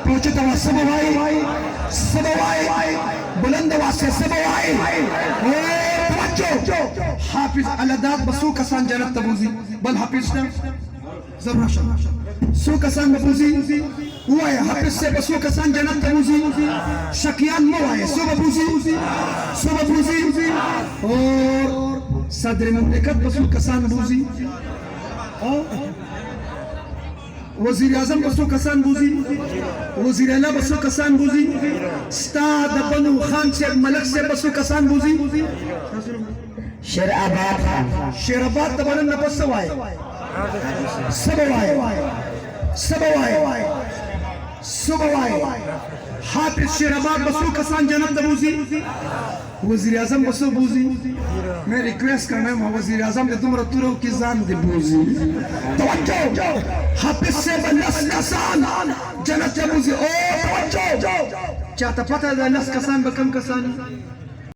पहुंचे तो सबवाई सबवाई बुलंद वासे सबवाई हाफिज अलदाद बसू कसान जन्नत तबूजी बल हाफिज ना जबरदस्त सो कसान बबूजी हुआ है हाफिज से बसू कसान जन्नत तबूजी शकियान मो है सो बबूजी और सदर मुमलिकत बसू कसान बबूजी वजीर आजम बसो कसान बूजी वजीर आला बसो कसान बूजी स्टाद बनु खान से मलक से बसो कसान बूजी शेराबाद तबन न बसवाए सबवाए हाफिज शेराबाद बसो कसान जन्नत बूजी वजीर आजम बसो बूजी मैं रिक्वेस्ट करना है वजीर आजम ने तुम रतुरो की जान दे बूजी तवज्जो हाफिज से बलस कसान जन्नत बूजी ओ तवज्जो चाहता पता है लस कसान बकम कसान